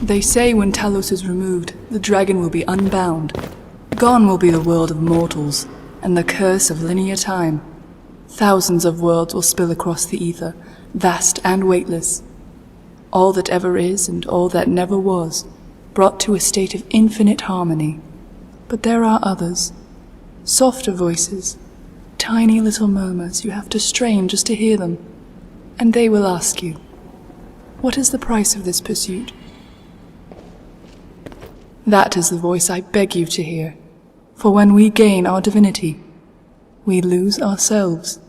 They say when Talos is removed, the dragon will be unbound. Gone will be the world of mortals, and the curse of linear time. Thousands of worlds will spill across the ether, vast and weightless. All that ever is and all that never was, brought to a state of infinite harmony. But there are others, softer voices, tiny little murmurs you have to strain just to hear them, and they will ask you, what is the price of this pursuit? That is the voice I beg you to hear, for when we gain our divinity, we lose ourselves.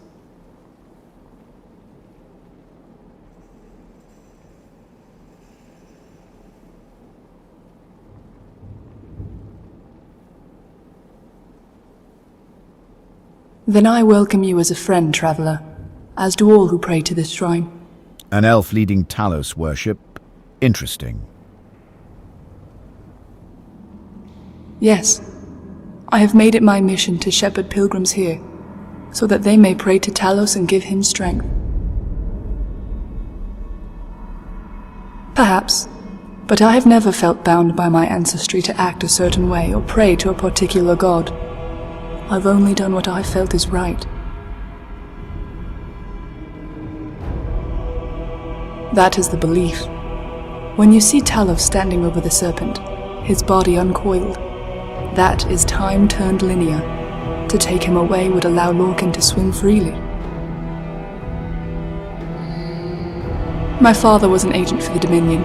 Then I welcome you as a friend, traveler, as do all who pray to this shrine. An elf leading Talos worship? Interesting. Yes, I have made it my mission to shepherd pilgrims here, so that they may pray to Talos and give him strength. Perhaps, but I have never felt bound by my ancestry to act a certain way or pray to a particular god. I've only done what I felt is right. That is the belief. When you see Talos standing over the serpent, his body uncoiled, that is time turned linear. To take him away would allow Lorcan to swim freely. My father was an agent for the Dominion,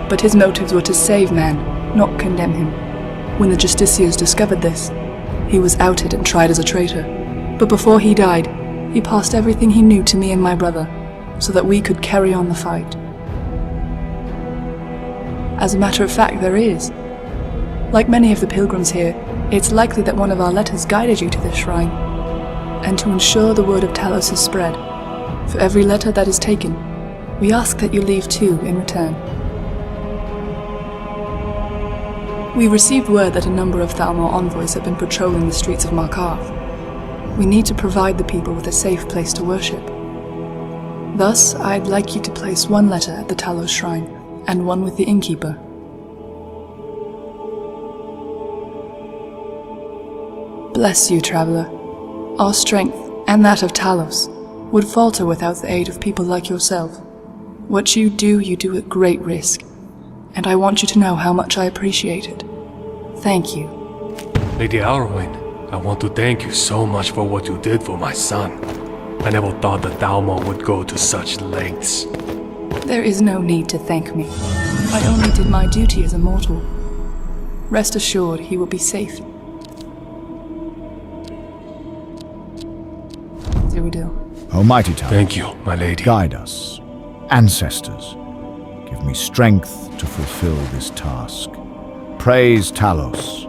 but his motives were to save man, not condemn him. When the Justiciars discovered this, he was outed and tried as a traitor. But before he died, he passed everything he knew to me and my brother, so that we could carry on the fight. As a matter of fact, there is. Like many of the pilgrims here, it's likely that one of our letters guided you to this shrine. And to ensure the word of Talos is spread, for every letter that is taken, we ask that you leave 2 in return. We received word that a number of Thalmor envoys have been patrolling the streets of Markarth. We need to provide the people with a safe place to worship. Thus, I'd like you to place 1 letter at the Talos shrine, and 1 with the innkeeper. Bless you, traveler. Our strength, and that of Talos, would falter without the aid of people like yourself. What you do at great risk, and I want you to know how much I appreciate it. Thank you. Lady Alrwin, I want to thank you so much for what you did for my son. I never thought that Thalmor would go to such lengths. There is no need to thank me. I only did my duty as a mortal. Rest assured he will be safe. Almighty Talos, thank you, my lady. Guide us. Ancestors, give me strength to fulfill this task. Praise Talos.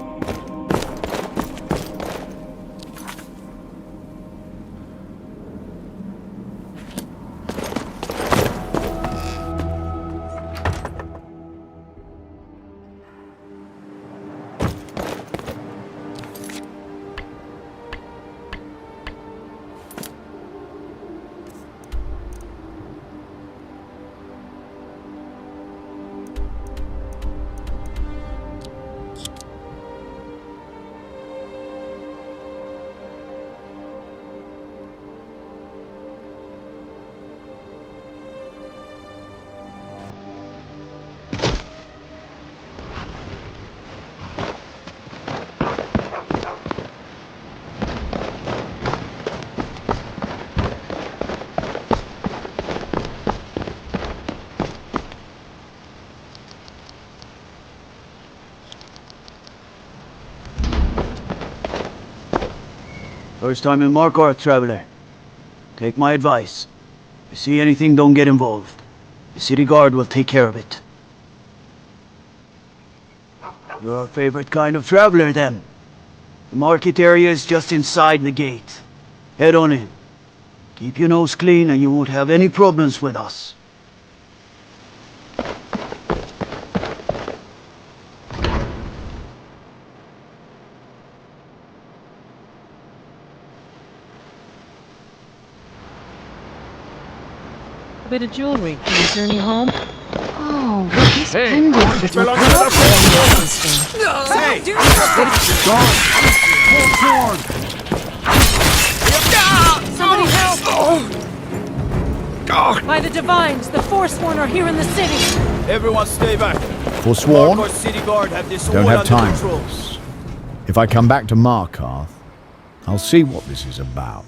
First time in Markarth, traveler. Take my advice. If you see anything, don't get involved. The city guard will take care of it. You're our favorite kind of traveler, then. The market area is just inside the gate. Head on in. Keep your nose clean and you won't have any problems with us. A bit of jewelry. Can you journey home? Oh, what is Somebody help! By the Divines, the Forsworn are here in the city! Everyone stay back. Forsworn? Markarth City Guard have this Don't all have under time for control. this. If I come back to Markarth, I'll see what this is about.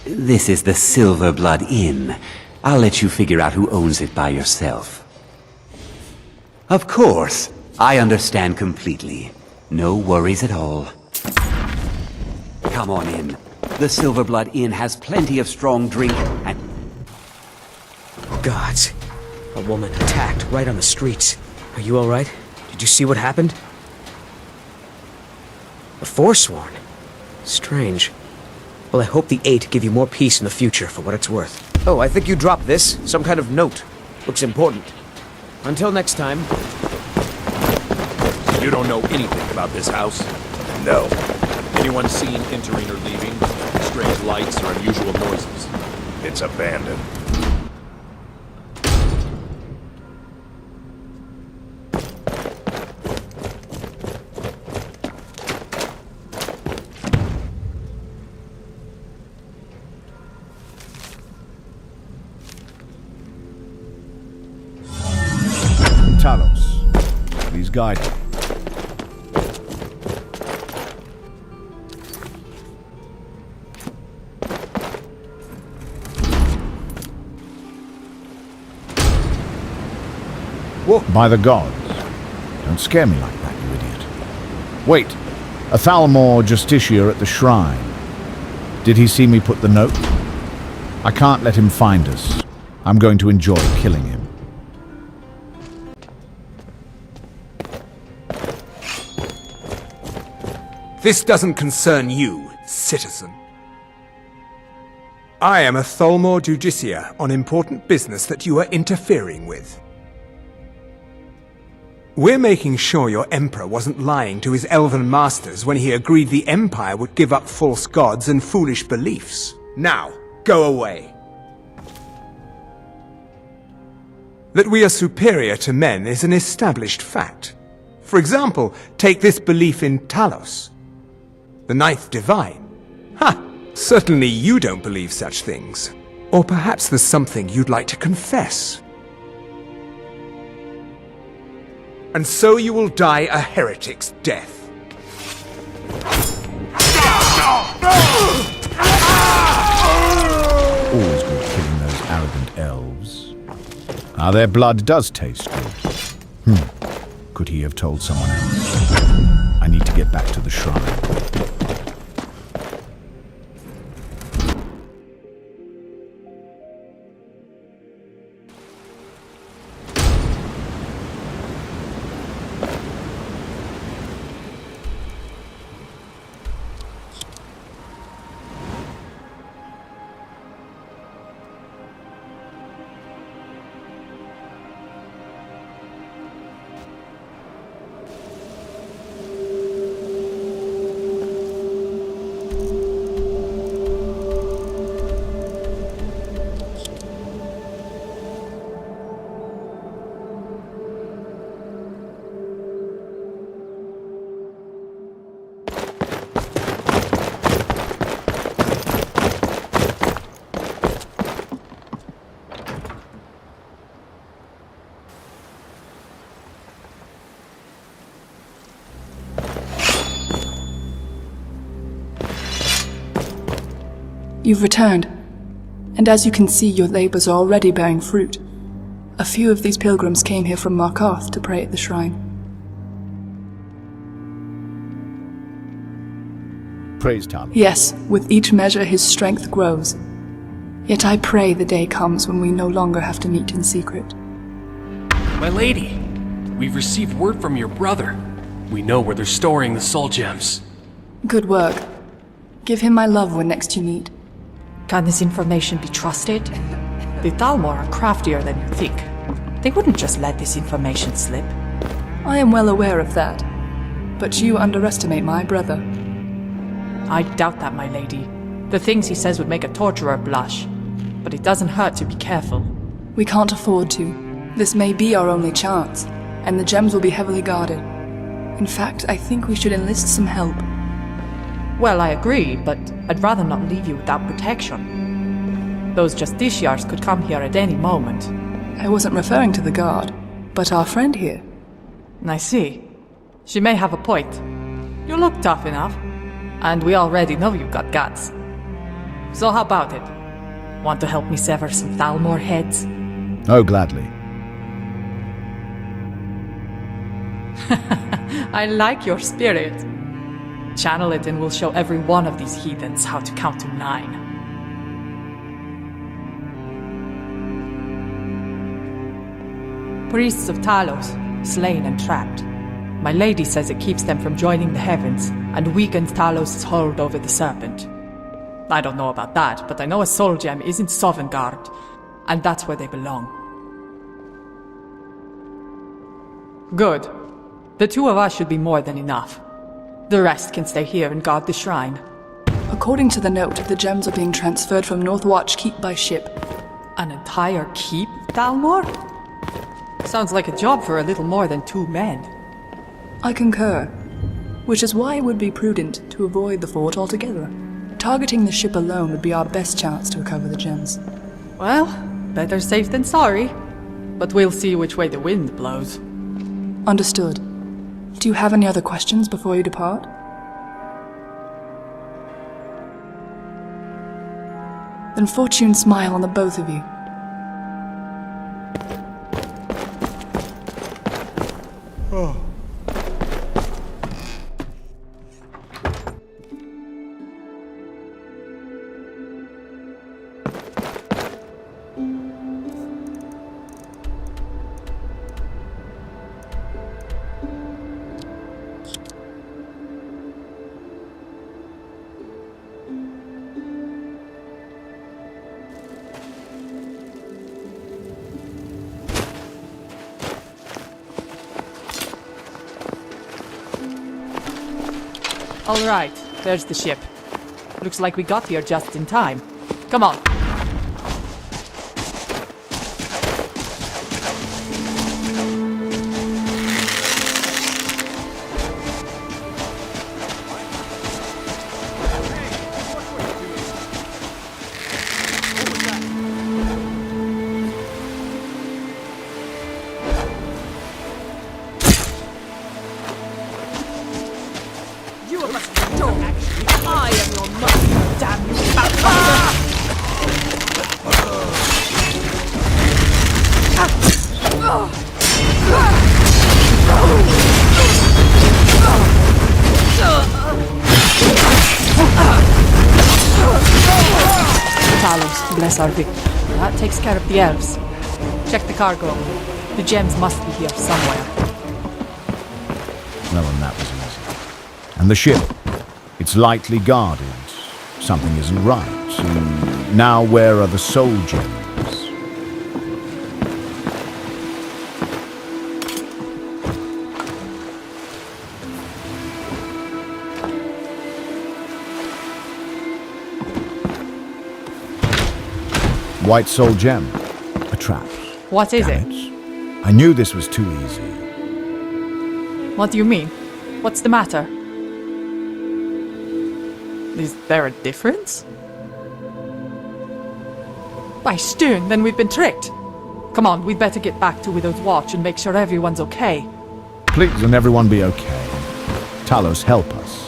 This is the Silver Blood Inn. I'll let you figure out who owns it by yourself. Of course. I understand completely. No worries at all. Come on in. The Silver Blood Inn has plenty of strong drink and... Gods. A woman attacked right on the streets. Are you alright? Did you see what happened? A Forsworn? Strange. Well, I hope the Eight give you more peace in the future for what it's worth. Oh, I think you dropped this. Some kind of note. Looks important. Until next time. You don't know anything about this house? No. Anyone seen entering or leaving? Strange lights or unusual noises? It's abandoned. Talos, please guide me. By the gods, don't scare me like that, you idiot. Wait, a Thalmor Justicia at the shrine. Did he see me put the note? I can't let him find us. I'm going to enjoy killing him. This doesn't concern you, citizen. I am a Thalmor Justicia on important business that you are interfering with. We're making sure your Emperor wasn't lying to his elven masters when he agreed the Empire would give up false gods and foolish beliefs. Now, go away. That we are superior to men is an established fact. For example, take this belief in Talos, the Ninth Divine. Ha! Certainly you don't believe such things. Or perhaps there's something you'd like to confess. And so you will die a heretic's death. Always good killing those arrogant elves. Ah, their blood does taste good. Could he have told someone else? I need to get back to the shrine. You've returned, and as you can see, your labors are already bearing fruit. A few of these pilgrims came here from Markarth to pray at the shrine. Praise Talos. Yes, with each measure his strength grows. Yet I pray the day comes when we no longer have to meet in secret. My lady, we've received word from your brother. We know where they're storing the soul gems. Good work. Give him my love when next you meet. Can this information be trusted? The Thalmor are craftier than you think. They wouldn't just let this information slip. I am well aware of that, but you underestimate my brother. I doubt that, my lady. The things he says would make a torturer blush. but it doesn't hurt to be careful. We can't afford to. This may be our only chance, and the gems will be heavily guarded. In fact, I think we should enlist some help. Well, I agree, but I'd rather not leave you without protection. Those justiciars could come here at any moment. I wasn't referring to the guard, but our friend here. I see. She may have a point. You look tough enough, and we already know you've got guts. So how about it? Want to help me sever some Thalmor heads? Oh, gladly. I like your spirit. Channel it and we'll show every one of these heathens how to count to 9. Priests of Talos, slain and trapped. My lady says it keeps them from joining the heavens and weakens Talos' hold over the serpent. I don't know about that, but I know a soul gem is in Sovngarde, and that's where they belong. Good. The 2 of us should be more than enough. The rest can stay here and guard the shrine. According to the note, the gems are being transferred from Northwatch Keep by ship. An entire keep, Thalmor? Sounds like a job for a little more than 2 men. I concur, which is why it would be prudent to avoid the fort altogether. Targeting the ship alone would be our best chance to recover the gems. Well, better safe than sorry. But we'll see which way the wind blows. Understood. Do you have any other questions before you depart? Then fortune smile on the both of you. All right, there's the ship. Looks like we got here just in time. Come on. Talos, bless our victim. That takes care of the elves. Check the cargo. The gems must be here somewhere. Well, and that was easy. And the ship? It's lightly guarded. Something isn't right. Now where are the soul gems? White soul gem. A trap. What is Damn it? it. I knew this was too easy. What do you mean? What's the matter? Is there a difference? By Stone, then we've been tricked. Come on, we'd better get back to Widow's Watch and make sure everyone's okay. Please, and everyone be okay. Talos, help us.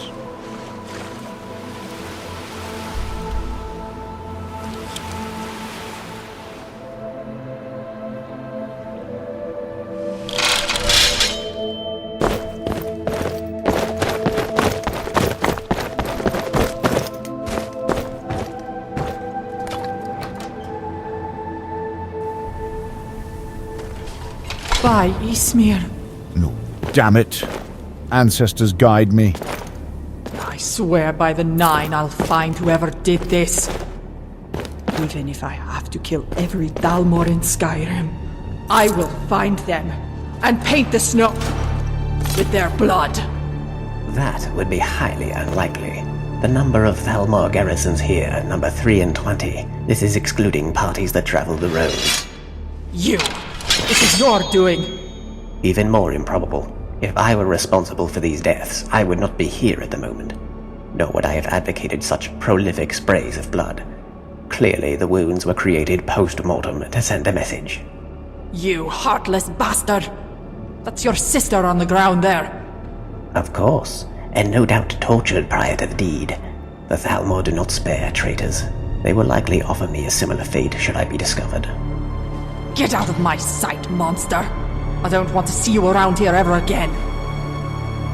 By Ismir. No, damn it. Ancestors guide me. I swear by the 9 I'll find whoever did this. Even if I have to kill every Thalmor in Skyrim, I will find them and paint the snow with their blood. That would be highly unlikely. The number of Thalmor garrisons here, number 3 and 20. This is excluding parties that travel the roads. You! This is your doing! Even more improbable. If I were responsible for these deaths, I would not be here at the moment. Nor would I have advocated such prolific sprays of blood. Clearly, the wounds were created post-mortem to send a message. You heartless bastard! That's your sister on the ground there! Of course, and no doubt tortured prior to the deed. The Thalmor do not spare traitors. They will likely offer me a similar fate should I be discovered. Get out of my sight, monster! I don't want to see you around here ever again!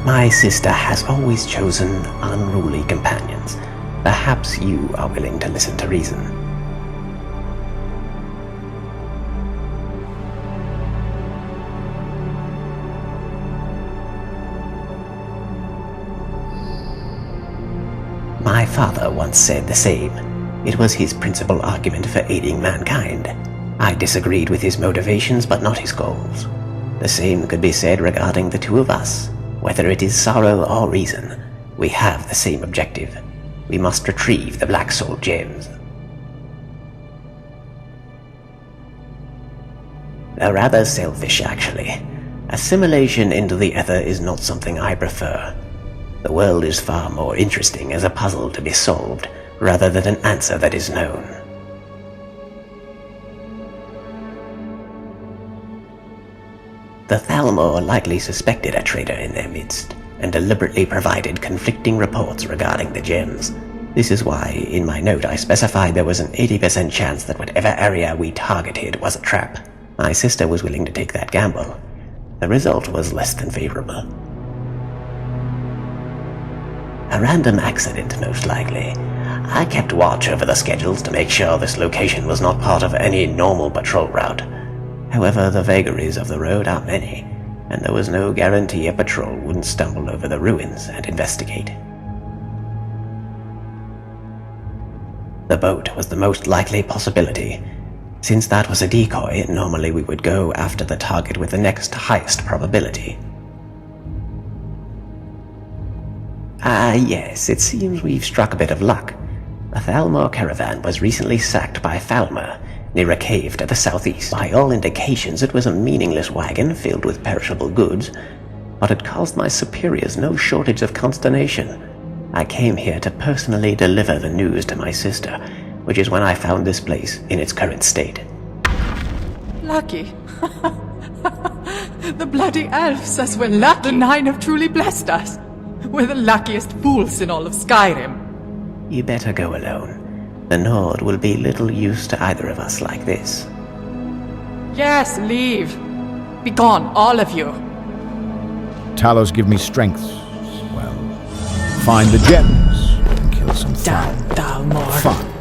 My sister has always chosen unruly companions. Perhaps you are willing to listen to reason. My father once said the same. It was his principal argument for aiding mankind. I disagreed with his motivations, but not his goals. The same could be said regarding the two of us. Whether it is sorrow or reason, we have the same objective. We must retrieve the Black Soul gems. They're rather selfish, actually. Assimilation into the ether is not something I prefer. The world is far more interesting as a puzzle to be solved, rather than an answer that is known. The Thalmor likely suspected a traitor in their midst, and deliberately provided conflicting reports regarding the gems. This is why, in my note, I specified there was an 80% chance that whatever area we targeted was a trap. My sister was willing to take that gamble. The result was less than favorable. A random accident, most likely. I kept watch over the schedules to make sure this location was not part of any normal patrol route. However, the vagaries of the road are many, and there was no guarantee a patrol wouldn't stumble over the ruins and investigate. The boat was the most likely possibility. Since that was a decoy, normally we would go after the target with the next highest probability. Yes, it seems we've struck a bit of luck. A Thalmor caravan was recently sacked by Thalmor, near a cave to the southeast. By all indications, it was a meaningless wagon filled with perishable goods, but it caused my superiors no shortage of consternation. I came here to personally deliver the news to my sister, which is when I found this place in its current state. Lucky. The bloody elf says we're lucky. The Nine have truly blessed us. We're the luckiest fools in all of Skyrim. You better go alone. The Nord will be little use to either of us like this. Yes, leave. Be gone, all of you. Talos give me strength. Well, find the gems and kill some Thalmor. fun.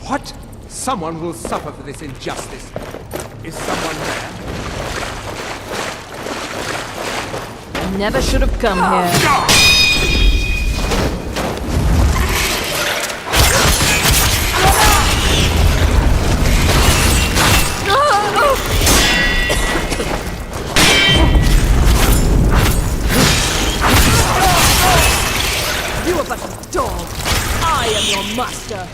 What? Someone will suffer for this injustice. Is someone there? Never should have come here. You are but a dog. I am your master.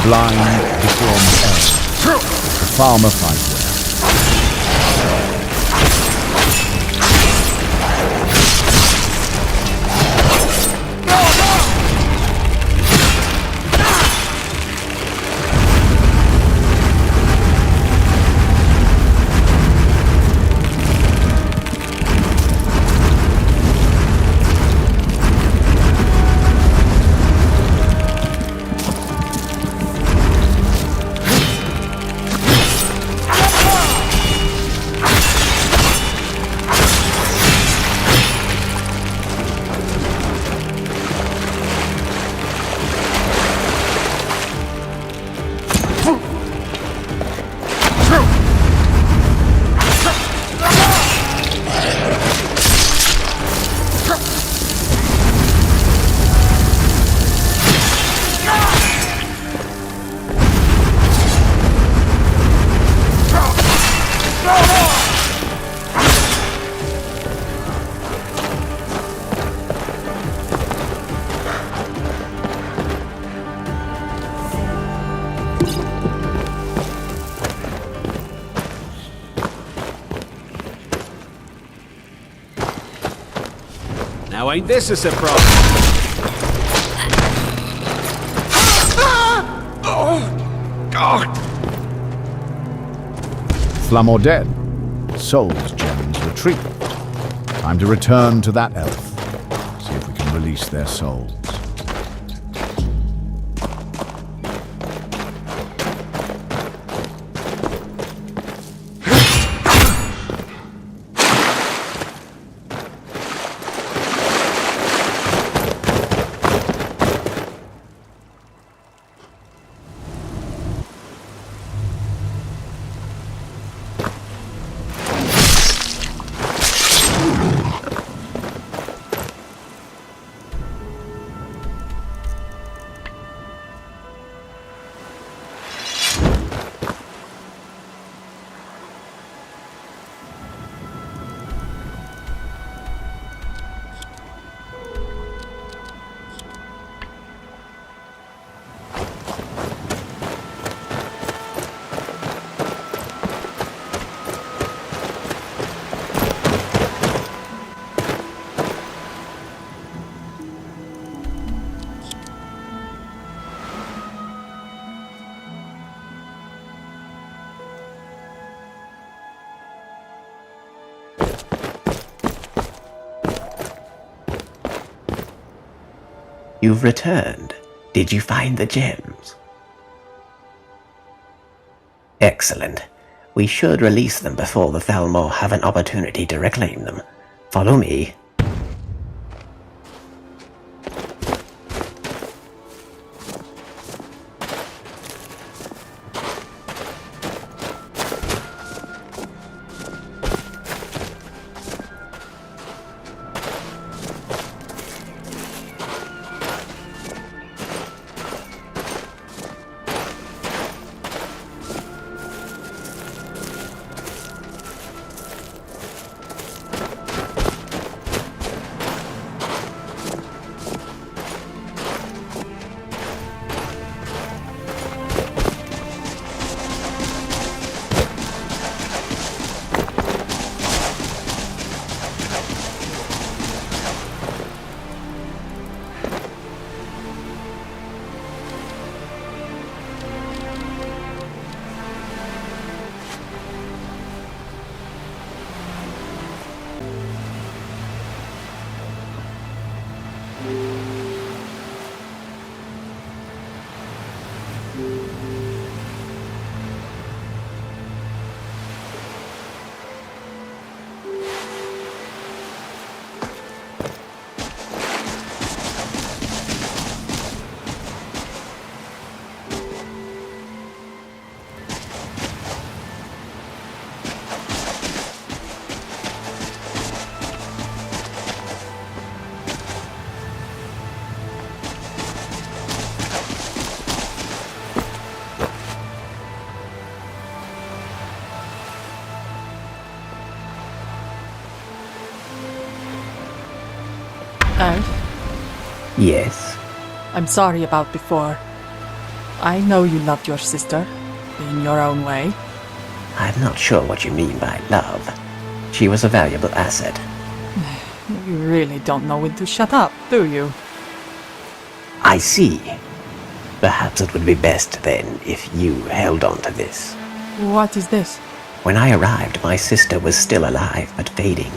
blind, deformed elves. The farmer fight well. Now ain't this a surprise? Thalmor dead. Soul's gems retreat. Time to return to that elf. See if we can release their souls. You've returned. Did you find the gems? Excellent. We should release them before the Thalmor have an opportunity to reclaim them. Follow me. Elf, Yes? I'm sorry about before. I know you loved your sister, in your own way. I'm not sure what you mean by love. She was a valuable asset. You really don't know when to shut up, do you? I see. Perhaps it would be best then if you held on to this. What is this? When I arrived, my sister was still alive, but fading.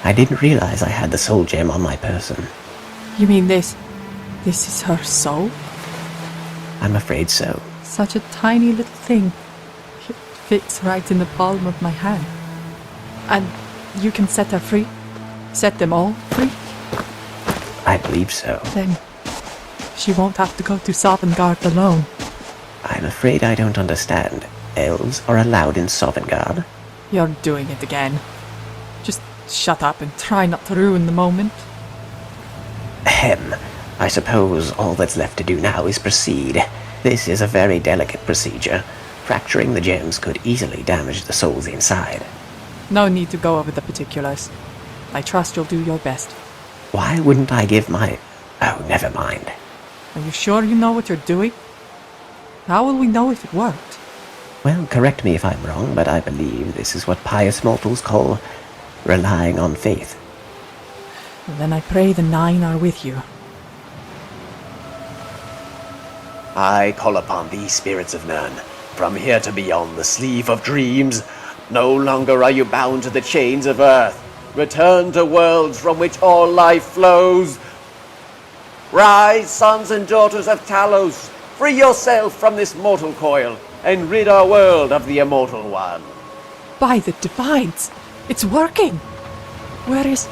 I didn't realize I had the soul gem on my person. You mean this? This is her soul? I'm afraid so. Such a tiny little thing. It fits right in the palm of my hand. And you can set her free? Set them all free? I believe so. Then she won't have to go to Sovngarde alone. I'm afraid I don't understand. Elves are allowed in Sovngarde? You're doing it again. Just shut up and try not to ruin the moment. Ahem. I suppose all that's left to do now is proceed. This is a very delicate procedure. Fracturing the gems could easily damage the souls inside. No need to go over the particulars. I trust you'll do your best. Why wouldn't I give my... Oh, never mind. Are you sure you know what you're doing? How will we know if it worked? Well, correct me if I'm wrong, but I believe this is what pious mortals call relying on faith. Then I pray the 9 are with you. I call upon these spirits of none, from here to beyond the sleeve of dreams. No longer are you bound to the chains of earth. Return to worlds from which all life flows. Rise, sons and daughters of Talos. Free yourself from this mortal coil, and rid our world of the Immortal One. By the Divines! It's working! Where is...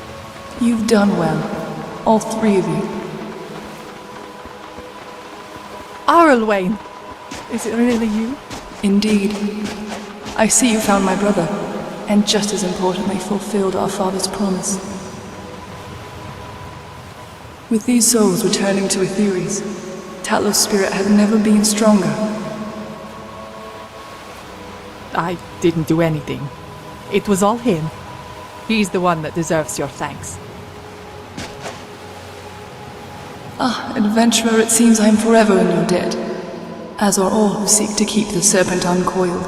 You've done well, all 3 of you. Arlwain! Is it really you? Indeed. I see you found my brother, and just as importantly fulfilled our father's promise. With these souls returning to Etheres, Talos' spirit has never been stronger. I didn't do anything. It was all him. He's the one that deserves your thanks. Ah, adventurer, it seems I am forever in your debt, as are all who seek to keep the serpent uncoiled.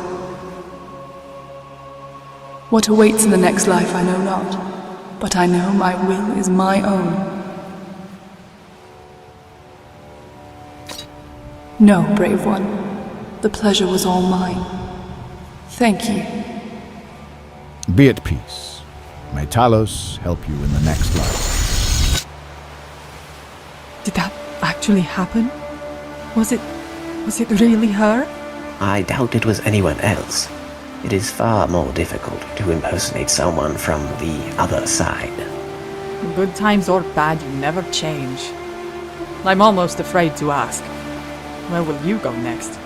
What awaits in the next life I know not, but I know my will is my own. No, brave one, the pleasure was all mine. Thank you. Be at peace. May Talos help you in the next life. Did that actually happen? Was it really her? I doubt it was anyone else. It is far more difficult to impersonate someone from the other side. Good times or bad, you never change. I'm almost afraid to ask. Where will you go next?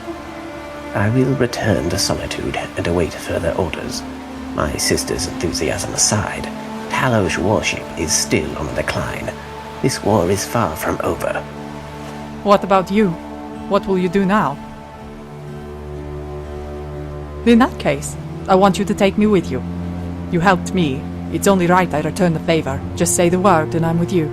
I will return to Solitude and await further orders. My sister's enthusiasm aside, Talos' warship is still on the decline. This war is far from over. What about you? What will you do now? In that case, I want you to take me with you. You helped me. It's only right I return the favor. Just say the word and I'm with you.